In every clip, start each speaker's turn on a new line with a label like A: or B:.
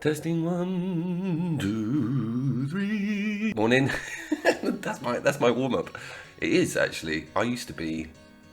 A: Testing 1, 2, 3. Morning. that's my warm up. It is actually. I used to be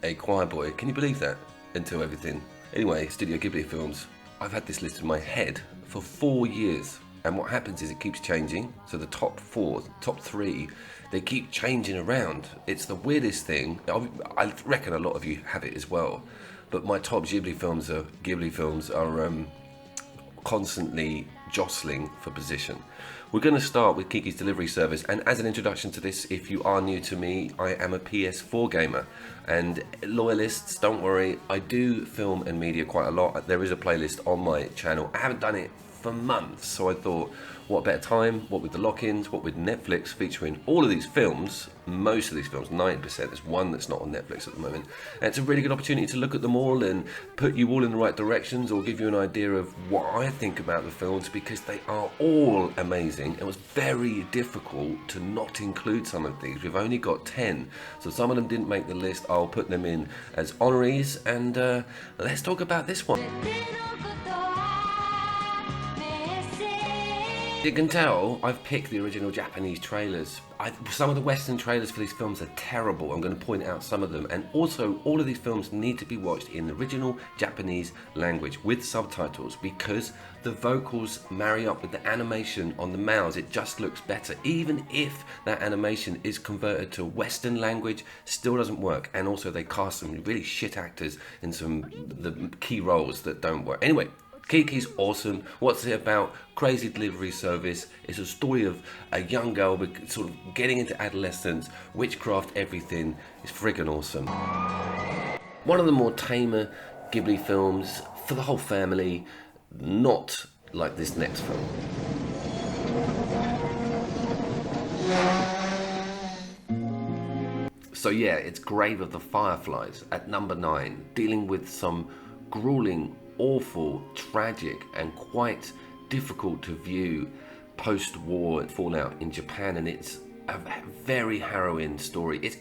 A: a choir boy. Can you believe that? Until everything. Anyway, Studio Ghibli films. I've had this list in my head for 4 years. And what happens is it keeps changing. So the top 3, they keep changing around. It's the weirdest thing. I reckon a lot of you have it as well. But my top Ghibli films are constantly jostling for position. We're going to start with Kikis delivery service, and as an introduction to this, if you are new to me, I am a PS4 gamer, and loyalists, don't worry, I do film and media quite a lot. There is a playlist on my channel. I haven't done it for months, so I thought, what better time, what with the lock-ins, what with Netflix featuring all of these films, most of these films, 90%, there's one that's not on Netflix at the moment, and it's a really good opportunity to look at them all and put you all in the right directions, or give you an idea of what I think about the films, because they are all amazing. It was very difficult to not include some of these. We've only got 10, so some of them didn't make the list. I'll put them in as honorees, and let's talk about this one. You can tell I've picked the original Japanese trailers. Some of the Western trailers for these films are terrible. I'm going to point out some of them. And also, all of these films need to be watched in the original Japanese language with subtitles, because the vocals marry up with the animation on the mouths. It just looks better. Even if that animation is converted to Western language, still doesn't work. And also, they cast some really shit actors in some the key roles that don't work. Anyway, Kiki's awesome. What's it about? Crazy delivery service. It's a story of a young girl sort of getting into adolescence, witchcraft, everything. It's friggin' awesome. One of the more tamer Ghibli films for the whole family, not like this next film. So yeah, it's Grave of the Fireflies at number 9, dealing with some grueling, awful, tragic, and quite difficult to view post-war fallout in Japan, and it's a very harrowing story. It's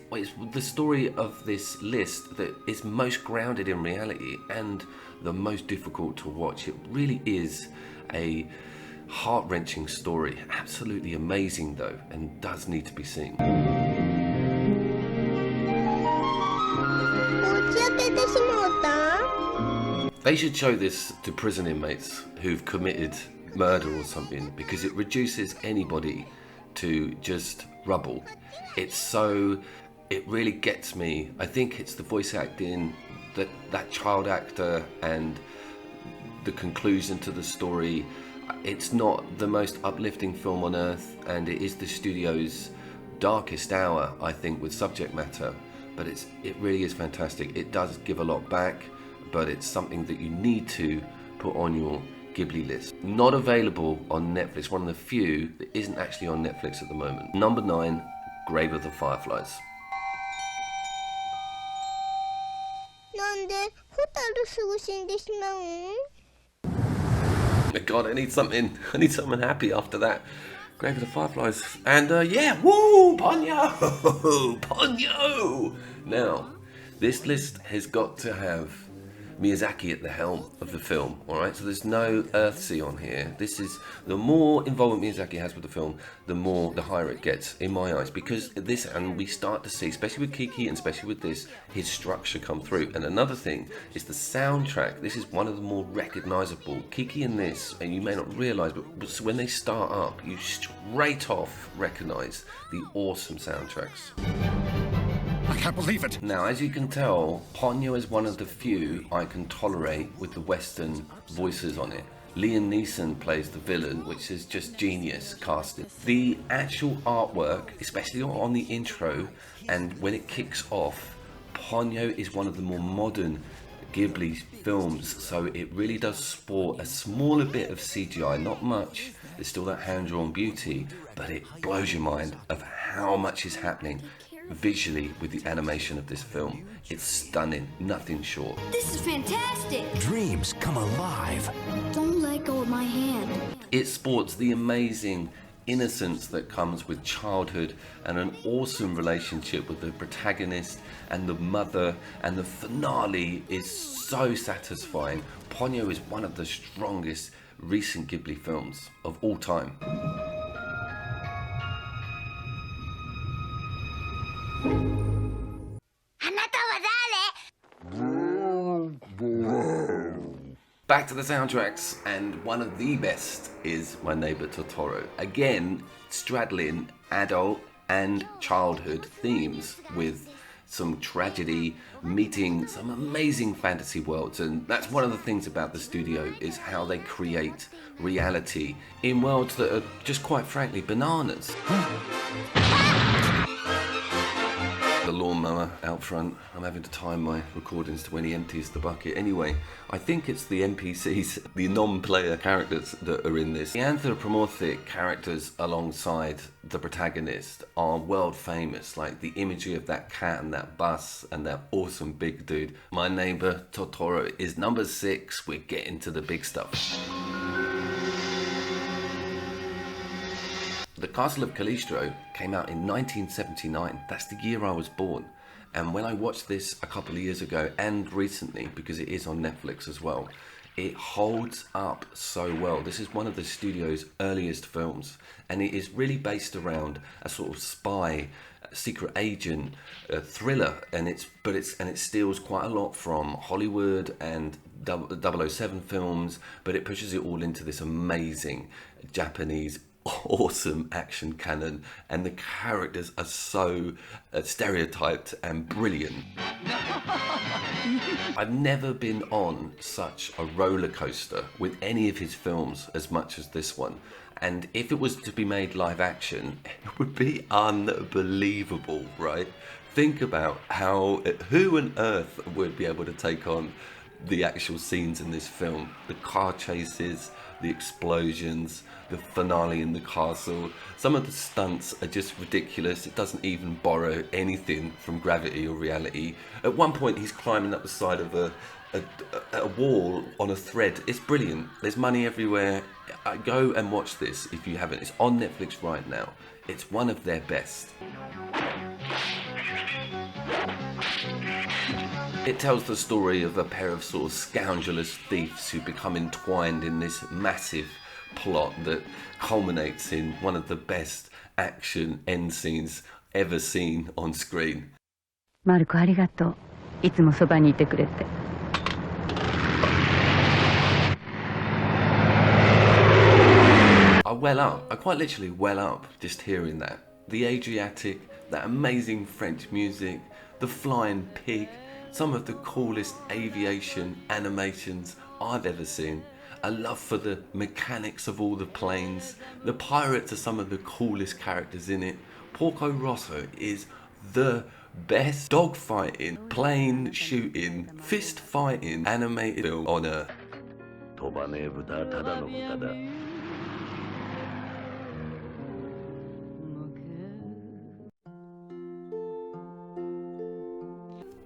A: the story of this list that is most grounded in reality and the most difficult to watch. It really is a heart-wrenching story. Absolutely amazing though, and does need to be seen. They should show this to prison inmates who've committed murder or something, because it reduces anybody to just rubble. It really gets me. I think it's the voice acting, that child actor, and the conclusion to the story. It's not the most uplifting film on earth, and it is the studio's darkest hour, I think, with subject matter, but it really is fantastic. It does give a lot back, but it's something that you need to put on your Ghibli list. Not available on Netflix, one of the few that isn't actually on Netflix at the moment. Number 9, Grave of the Fireflies. God, I need something happy after that. Grave of the Fireflies. And yeah, woo, Ponyo! Ponyo! Now, this list has got to have Miyazaki at the helm of the film, alright? So there's no Earthsea on here. This is, the more involvement Miyazaki has with the film, the higher it gets in my eyes, because this, and we start to see, especially with Kiki and especially with this, his structure come through. And another thing is the soundtrack. This is one of the more recognizable. Kiki and this, and you may not realize, but when they start up, you straight off recognize the awesome soundtracks.
B: I can't believe it.
A: Now, as you can tell, Ponyo is one of the few I can tolerate with the Western voices on it. Liam Neeson plays the villain, which is just genius casting. The actual artwork, especially on the intro and when it kicks off, Ponyo is one of the more modern Ghibli films, so it really does sport a smaller bit of CGI, not much. There's still that hand-drawn beauty, but it blows your mind of how much is happening visually with the animation of this film. It's stunning, nothing short.
C: This is fantastic!
B: Dreams come alive.
C: Don't let go of my hand.
A: It sports the amazing innocence that comes with childhood and an awesome relationship with the protagonist and the mother, and the finale is so satisfying. Ponyo is one of the strongest recent Ghibli films of all time. Back to the soundtracks, and one of the best is My Neighbor Totoro. Again, straddling adult and childhood themes with some tragedy meeting some amazing fantasy worlds, and that's one of the things about the studio is how they create reality in worlds that are just quite frankly bananas. The lawnmower out front. I'm having to time my recordings to when he empties the bucket. Anyway, I think it's the NPCs, the non-player characters that are in this. The anthropomorphic characters alongside the protagonist are world famous, like the imagery of that cat and that bus and that awesome big dude. My Neighbor Totoro is number 6. We're getting to the big stuff. The Castle of Callisto came out in 1979. That's the year I was born. And when I watched this a couple of years ago and recently, because it is on Netflix as well, it holds up so well. This is one of the studio's earliest films, and it is really based around a sort of spy, secret agent thriller, and it steals quite a lot from Hollywood and 007 films, but it pushes it all into this amazing Japanese awesome action canon, and the characters are so stereotyped and brilliant. I've never been on such a roller coaster with any of his films as much as this one, and if it was to be made live action, it would be unbelievable, right? Think about who on earth would be able to take on the actual scenes in this film, the car chases, the explosions, the finale in the castle. Some of the stunts are just ridiculous. It doesn't even borrow anything from gravity or reality. At one point he's climbing up the side of a wall on a thread. It's brilliant. There's money everywhere. Go and watch this if you haven't. It's on Netflix right now. It's one of their best. It tells the story of a pair of sort of scoundrelous thieves who become entwined in this massive plot that culminates in one of the best action end scenes ever seen on screen.
D: Marco, ありがとう。いつもそばにいてくれて。
A: I well up. I quite literally well up just hearing that. The Adriatic, that amazing French music, the flying pig, some of the coolest aviation animations I've ever seen. A love for the mechanics of all the planes. The pirates are some of the coolest characters in it. Porco Rosso is the best dogfighting, plane shooting, fist fighting animated film on earth.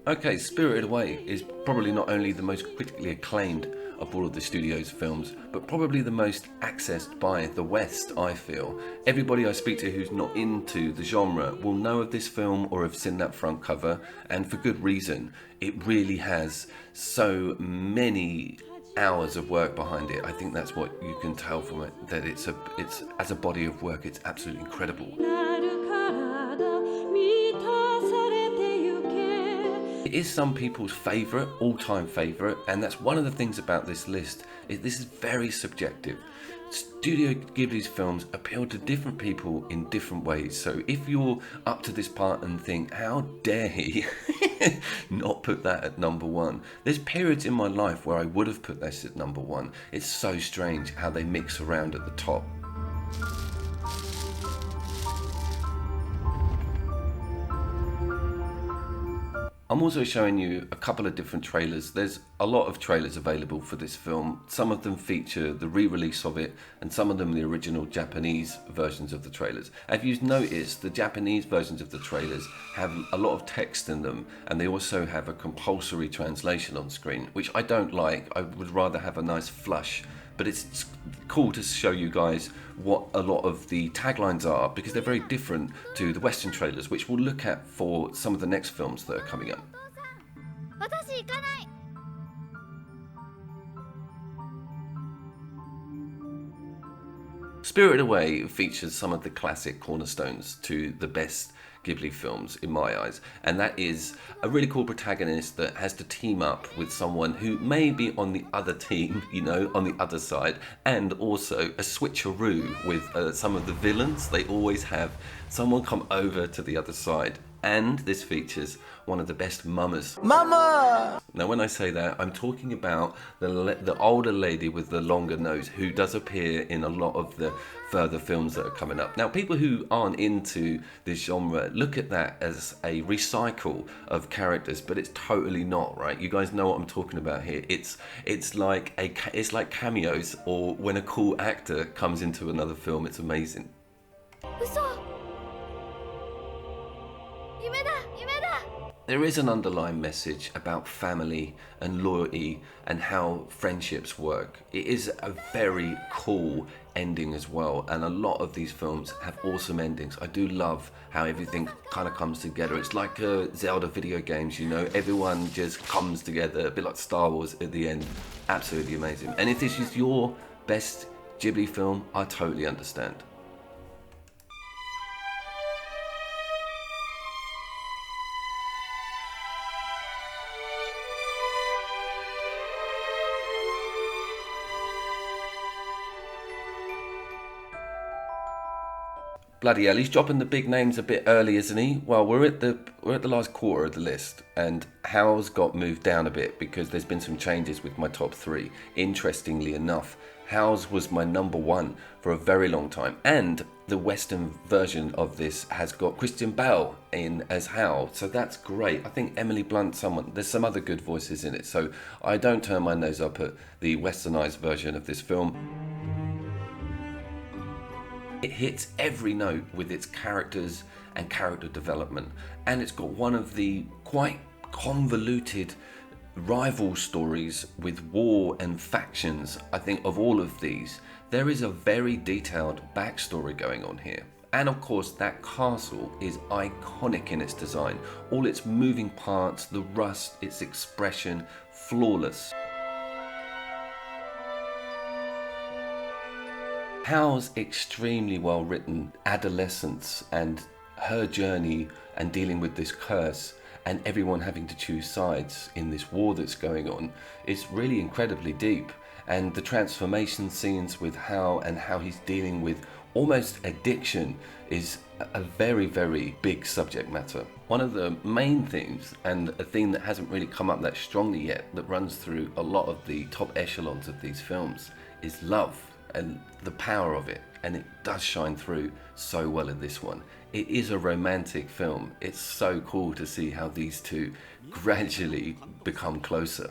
A: Okay, Spirited Away is probably not only the most critically acclaimed of all of the studio's films, but probably the most accessed by the West, I feel. Everybody I speak to who's not into the genre will know of this film or have seen that front cover, and for good reason. It really has so many hours of work behind it. I think that's what you can tell from it, that it's as a body of work, it's absolutely incredible. It is some people's favourite, all-time favourite, and that's one of the things about this list. This is very subjective. Studio Ghibli's films appeal to different people in different ways, so if you're up to this part and think, how dare he not put that at number 1? There's periods in my life where I would have put this at number 1. It's so strange how they mix around at the top. I'm also showing you a couple of different trailers. There's a lot of trailers available for this film. Some of them feature the re-release of it, and some of them the original Japanese versions of the trailers. If you've noticed, the Japanese versions of the trailers have a lot of text in them, and they also have a compulsory translation on screen, which I don't like. I would rather have a nice flush. But it's cool to show you guys what a lot of the taglines are, because they're very different to the Western trailers, which we'll look at for some of the next films that are coming up. Spirited Away features some of the classic cornerstones to the best Ghibli films in my eyes, and that is a really cool protagonist that has to team up with someone who may be on the other team, you know, on the other side, and also a switcheroo with some of the villains. They always have someone come over to the other side, and this features one of the best mamas. Mama! Now when I say that, I'm talking about the older lady with the longer nose who does appear in a lot of the further films that are coming up. Now people who aren't into this genre look at that as a recycle of characters, but it's totally not, right? You guys know what I'm talking about here. It's like cameos, or when a cool actor comes into another film. It's amazing. There is an underlying message about family and loyalty and how friendships work. It is a very cool ending as well, and a lot of these films have awesome endings. I do love how everything kind of comes together. It's like Zelda video games, you know, everyone just comes together, a bit like Star Wars at the end. Absolutely amazing. And if this is your best Ghibli film, I totally understand. Bloody hell, he's dropping the big names a bit early, isn't he? Well, we're at the last quarter of the list, and Howl's got moved down a bit because there's been some changes with my top 3. Interestingly enough, Howl's was my number 1 for a very long time, and the Western version of this has got Christian Bale in as Howl, so that's great. I think Emily Blunt, there's some other good voices in it, so I don't turn my nose up at the westernized version of this film. It hits every note with its characters and character development, and it's got one of the quite convoluted rival stories with war and factions. I think of all of these, there is a very detailed backstory going on here. And of course, that castle is iconic in its design. All its moving parts, the rust, its expression, flawless. Howl's extremely well written adolescence and her journey and dealing with this curse and everyone having to choose sides in this war that's going on is really incredibly deep. And the transformation scenes with Howl and how he's dealing with almost addiction is a very, very big subject matter. One of the main themes, and a theme that hasn't really come up that strongly yet, that runs through a lot of the top echelons of these films, is love and the power of it, and it does shine through so well in this one. It is a romantic film. It's so cool to see how these two gradually become closer.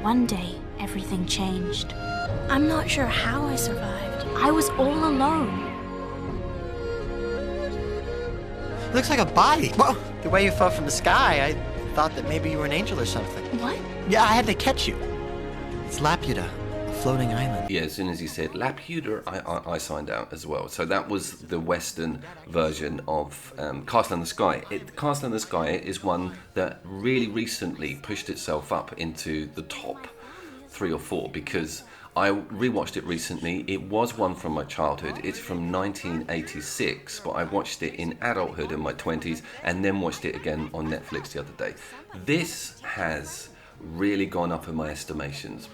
E: One day, everything changed. I'm not sure how I survived. I was all alone.
F: Looks like a body. Well, the way you fell from the sky, I thought that maybe you were an angel or something.
E: What?
F: Yeah, I had to catch you. It's Laputa, a floating island.
A: Yeah, as soon as he said Laputa, I signed out as well. So that was the Western version of Castle in the Sky. Castle in the Sky is one that really recently pushed itself up into the top 3 or 4 because I rewatched it recently. It was one from my childhood. It's from 1986, but I watched it in adulthood in my 20s and then watched it again on Netflix the other day. This has really gone up in my estimations.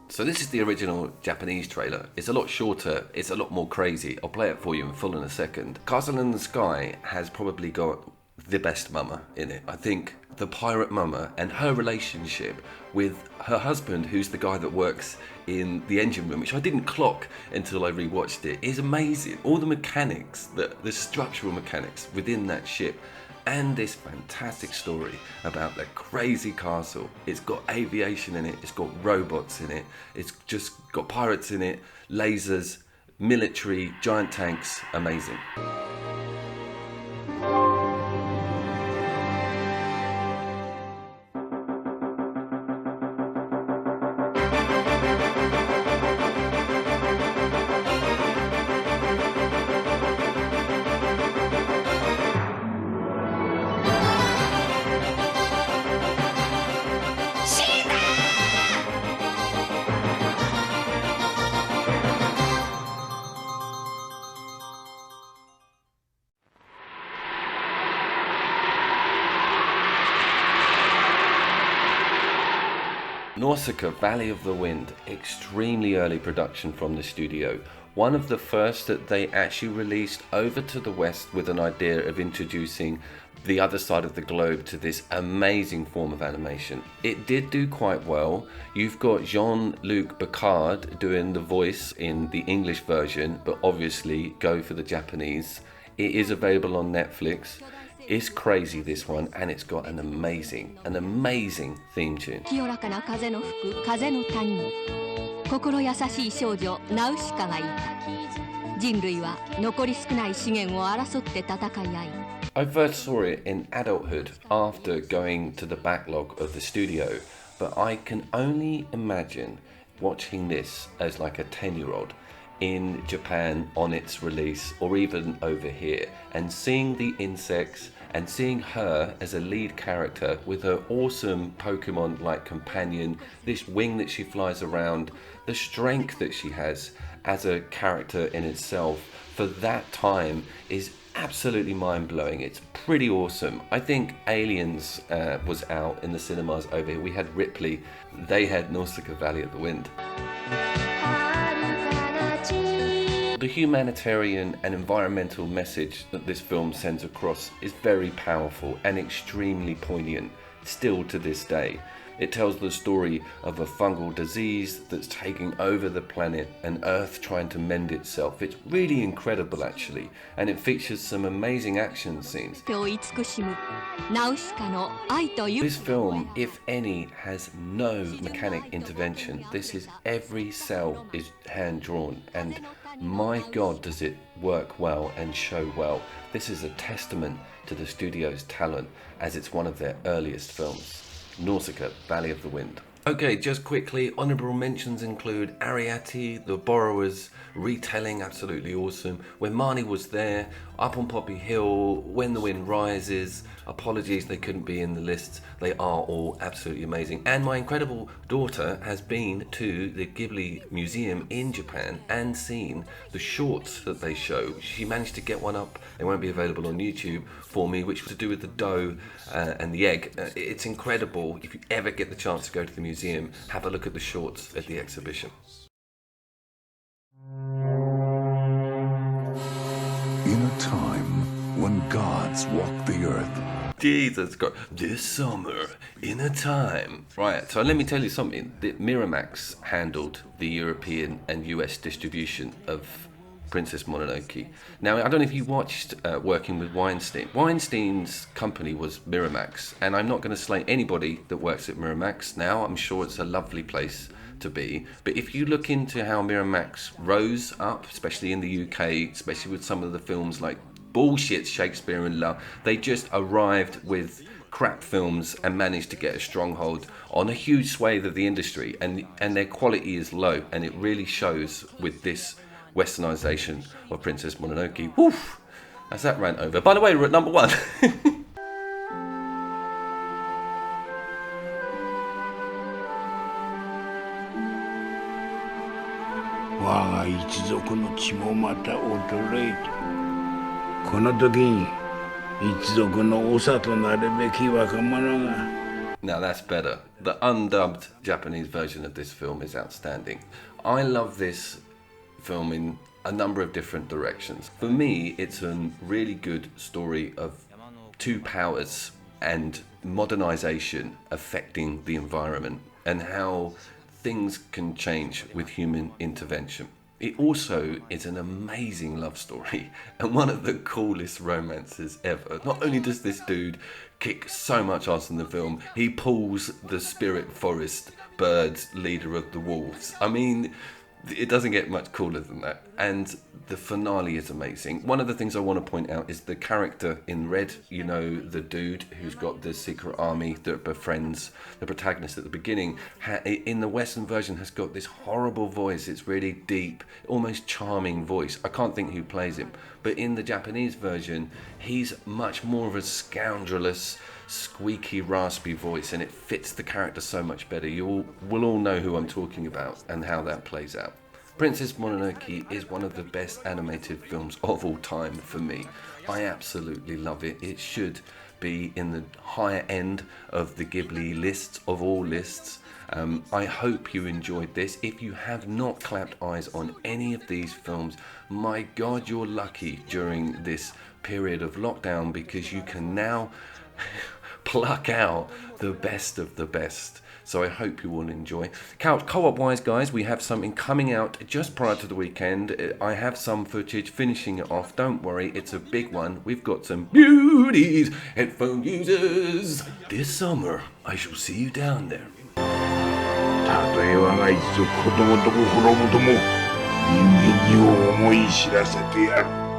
A: So this is the original Japanese trailer. It's a lot shorter, it's a lot more crazy. I'll play it for you in full in a second. Castle in the Sky has probably got the best mama in it. I think the pirate mama and her relationship with her husband, who's the guy that works in the engine room, which I didn't clock until I rewatched it, is amazing. All the mechanics, the structural mechanics within that ship, and this fantastic story about the crazy castle. It's got aviation in it, it's got robots in it, it's just got pirates in it, lasers, military, giant tanks, amazing. Nausicaa, Valley of the Wind, extremely early production from the studio. One of the first that they actually released over to the West with an idea of introducing the other side of the globe to this amazing form of animation. It did do quite well. You've got Jean-Luc Picard doing the voice in the English version, but obviously go for the Japanese. It is available on Netflix. It's crazy, this one, and it's got an amazing theme tune.
G: 清らかな風の吹く風の谷に心優しい少女ナウシカがいた。人類は残り少ない資源を争って戦い合い。
A: I first saw it in adulthood after going to the backlog of the studio, but I can only imagine watching this as like a 10-year-old in Japan on its release, or even over here, and seeing the insects and seeing her as a lead character with her awesome Pokemon-like companion, this wing that she flies around, the strength that she has as a character in itself for that time is absolutely mind-blowing. It's pretty awesome. I think Aliens was out in the cinemas over here. We had Ripley, they had Nausicaa, Valley of the Wind. The humanitarian and environmental message that this film sends across is very powerful and extremely poignant, still to this day. It tells the story of a fungal disease that's taking over the planet and Earth trying to mend itself. It's really incredible actually, and it features some amazing action scenes. This film, if any, has no mechanic intervention. This is every cell is hand drawn, and my God does it work well and show well. This is a testament to the studio's talent, as it's one of their earliest films. Nausicaa, Valley of the Wind. Okay, just quickly, honourable mentions include Ariete, The Borrowers, retelling, absolutely awesome. When Marnie Was There, Up on Poppy Hill, When the Wind Rises. Apologies they couldn't be in the list. They are all absolutely amazing. And my incredible daughter has been to the Ghibli Museum in Japan and seen the shorts that they show. She managed to get one up. They won't be available on YouTube for me, which was to do with the dough and the egg. It's incredible. If you ever get the chance to go to the museum, have a look at the shorts at the exhibition.
B: In a time when gods walk the earth.
A: Jesus God, this summer, in a time. Right, so let me tell you something. The Miramax handled the European and US distribution of Princess Mononoke. Now, I don't know if you watched Working with Weinstein. Weinstein's company was Miramax, and I'm not going to slay anybody that works at Miramax now. I'm sure it's a lovely place to be. But if you look into how Miramax rose up, especially in the UK, especially with some of the films like bullshit Shakespeare in Love, they just arrived with crap films and managed to get a stronghold on a huge swathe of the industry, and their quality is low, and it really shows with this westernization of Princess Mononoke. Woof! That's that rant over. By the way, we're at number 1.
H: 我が一族の血もまた衰えて、この時に一族の長となるべき若者が。
A: Now that's better. The undubbed Japanese version of this film is outstanding. I love this film in a number of different directions. For me, it's a really good story of two powers and modernization affecting the environment and how things can change with human intervention. It also is an amazing love story and one of the coolest romances ever. Not only does this dude kick so much ass in the film, he pulls the spirit forest bird leader of the wolves. I mean, it doesn't get much cooler than that. And the finale is amazing. One of the things I want to point out is the character in red, you know, the dude who's got the secret army that befriends the protagonist at the beginning, in the Western version has got this horrible voice. It's really deep, almost charming voice. I can't think who plays him. But in the Japanese version, he's much more of a scoundrelous, squeaky, raspy voice, and it fits the character so much better. You will all know who I'm talking about and how that plays out. Princess Mononoke is one of the best animated films of all time for me. I absolutely love it. It should be in the higher end of the Ghibli lists of all lists. I hope you enjoyed this. If you have not clapped eyes on any of these films, my God, you're lucky during this period of lockdown, because you can now pluck out the best of the best. So I hope you will enjoy. Co-op wise, guys, we have something coming out just prior to the weekend. I have some footage finishing it off. Don't worry, it's a big one. We've got some beauties, headphone users. This summer, I shall see you down there.
H: たとえ我が一族子供とも滅ぶとも人間に思い知らせてやる。